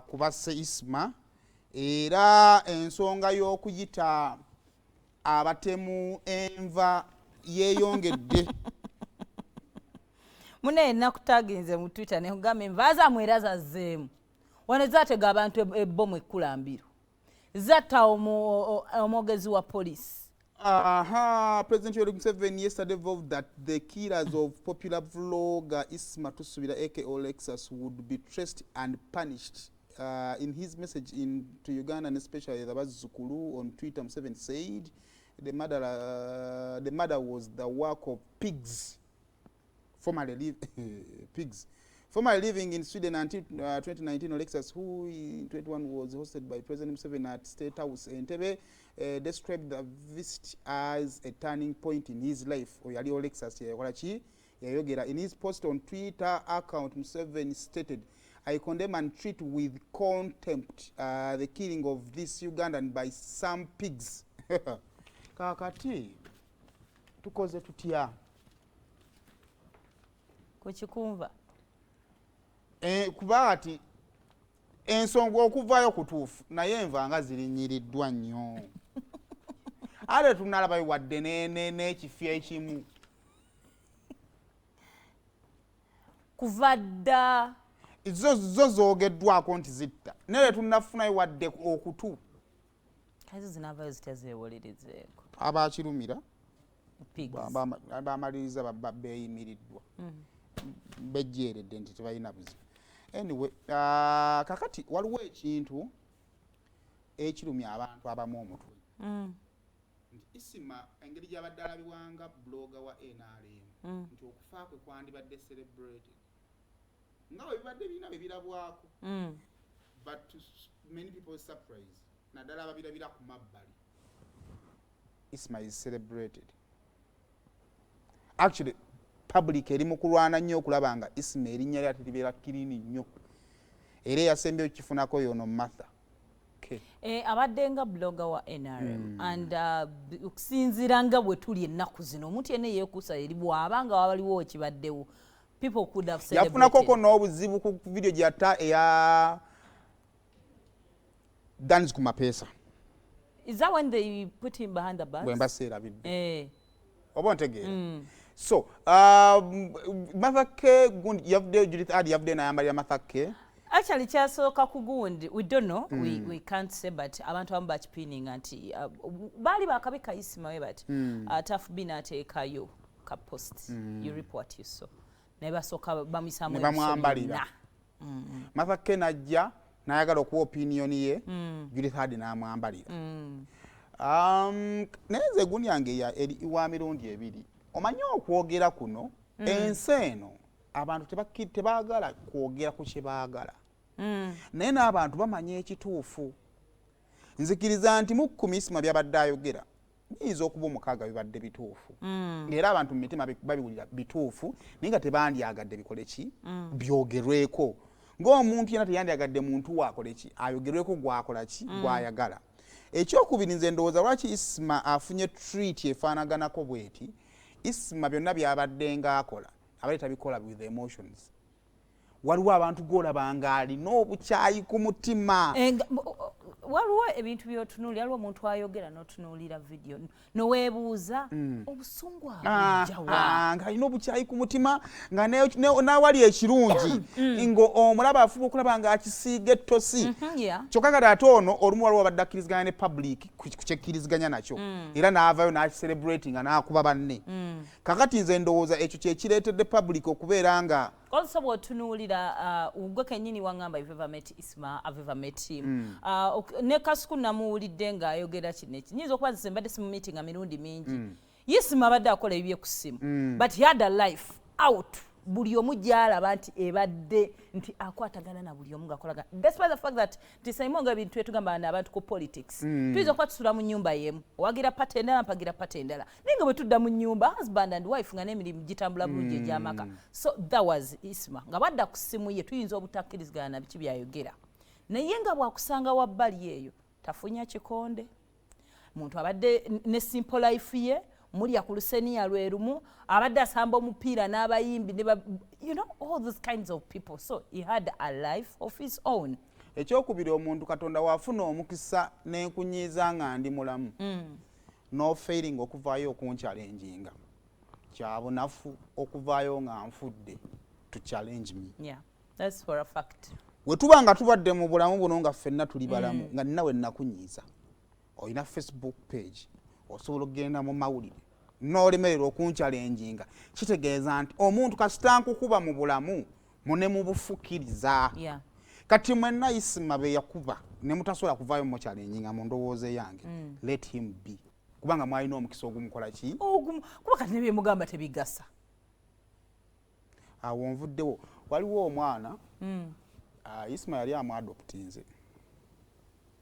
kubasse Isma era ensonga y'okuyita abatemu enva yeeyongedde. Mune nakutaginze mu Twitter ne kugamba enva zammwe zazzeemu. Wano zaatega abantu ebbomu ekkulambiro. Zatta omwogezi wa police. President Yoweri Museveni yesterday vowed that the killers of popular vlogger Isma Tusubira aka Lexus would be traced and punished. In his message to Uganda and especially the Bazukulu on Twitter, Museveni said the murder was the work of pigs, formerly living in Sweden until 2019. Lexus, who in 2021 was hosted by President Museveni at State House Entebbe, described the visit as a turning point in his life. Lexus in his post on Twitter account, Museveni stated, "I condemn and treat with contempt the killing of this Ugandan by some pigs." Kakati tukoze tutya kuchikumva kuba ati ensonga okuvaayo kutuufu naye enva nga zirinyiriddwa nnyo. Ate tunalaba wadde n'ekifo ekimu kuva dda zo zoogeddwako nti zitta naye tunnafunayo wadde okutu kazi zinavayo zitazeewolerezeeko abakirumira bamaliriza beeyimiriddwa bejjeeredde nti tebalina buzibu. Anyway, kakati waliwo ekintu ekirumya abantu abamu omutwe nti Isma engeri gy'abadde alabibwanga blogger wa NRM nti okufa kwe kwandibadde celebrated nga bwe bibadde birina bye birabwako but to many people surprise naddala ababirabira ku mabbali Isma is celebrated. Actually public eri mu kulwana nnyo okulaba nga Isma erinnya lyate libeera kirini nnyo era yasembe kifunako yono Martha. Abadde nga blogger wa NRM and okusinziira nga bwe tuli ennaku zino omuntu yenna yeekuusa eri bw'abanga wabaliwo kibaddewo people could have celebrated. Yafunakoko n'obuzibu ku video gyata eya Dance ku Mapesa. Is that when they put him behind the bus? Bwemba seerabidde. Oba ontegeera. So, Martha K, yavuddeyo Judith Adi yavuddeyo n'ayambalira Martha K. Actually, kyasooka ku gundi, we don't know, we can't say, but abantu abamu bakipininga nti baali bakabika Isma we bati tafubi n'ateekayo ka post, you report you so. Naye basooka bamuyisamu bamwambalira. Martha K n'ajja n'ayagala okuwa opinion ye, Judith Adi n'amwambalira. Naye nze gundi yange wa mirundi ebiri. Omanyi okwogera kuno ensi eno abantu tebaagala kwogera ku kye baagala naye n'abantu bamanya ekituufu. Nzikiriza nti mu 10 Isma byabadde ayogera biyinza okuba 6 bibadde bituufu era abantu mu mitima babiwulira bituufu naye nga tebandyagadde bikole ki byogerweko ng'omuntu yenna teyandyagadde muntu waakole ki ayogerweko gwakola ki gwayagala. Ekyokubiri nze ndowooza lwaki Isma afunye treat efaanaganako bweti Isma byonna byabadde ng'akola abali tabikola with emotions. Waliwo abantu g'olabanga alina obukyayi ku mutima. Waliwo ebintu by'otunuulira, waliwo omuntu ayogera n'otunuulira video n'oweebuuza obusungu abujjawa ng'alina obukyayi ku mutima nga n'awali ekirungi ng'omulaba afuba okulaba ng'akisiiga ettosi kyokka kati ate ono olumu waliwo abadde akkiriziganya ne public ku kyekkiriziganya nakyo era n'avayo n'akicelebratinga n'akuba banne. Kakati nze ndowooza ekyo kye kireetedde public okubeera nga also bw'otunuulira gwe kennyini waŋŋamba I've ever met Isma, I've ever met him. Ne kasuku namuwulidde ng'ayogera kino eki nyinza okuba nze mbadde simu meeting mirundi mingi Isma abadde akola ebibye ku ssimu but he had a life out buli omu gy'alaba nti ebadde nti akwatagana na buli omu ng'akolaga despite the fact that nti saimu nga ebintu etugamba n'abantu ku politics tuyinza okuba tusula mu nnyumba y'emu owagira pata endala mpagira pata endala naye nga bwe tudda mu nnyumba husband and wife nga n'emirimu gitambula bulungi egy'amaka. So that was Isma nga badda ku ssimu ye tuyinza obutakkirizigana na biki byayogera naye nga bwakusanga wabbali eyo tafunya kikonde muntu abadde ne simple life ye mulya ku luseniya lwe lumu abadde asamba omupiira n'abayimbi you know all those kinds of people, so he had a life of his own. ekyokubiri omuntu katonda wafuna omukisa n'enkunyiiza nga ndi mulamu no failing okuvaayo okunchallenging kyabunafu okuvaayo nga nfudde to challenge me. Yeah, that's for a fact. Wetuba nga tubadde mu bulamu buno nga ffenna tuli balamu nga nnawe nakunyiiza olina Facebook page osobola okugenda mu mawulire n'olemerera okunchalenginga kitegeeza nti omuntu kasita nkukuba mu bulamu mune mu bufukiriza. Yeah. Kati mwenna Isima be yakuba ne mutasobola kuvaayo mu challenginga mu ndowooza yange let him be kubanga mwalina omukisa ogumukola ki kuba kati nebye mugamba tebigasa. Awo nvuddewo waliwo omwana Isima yali amwadoptinze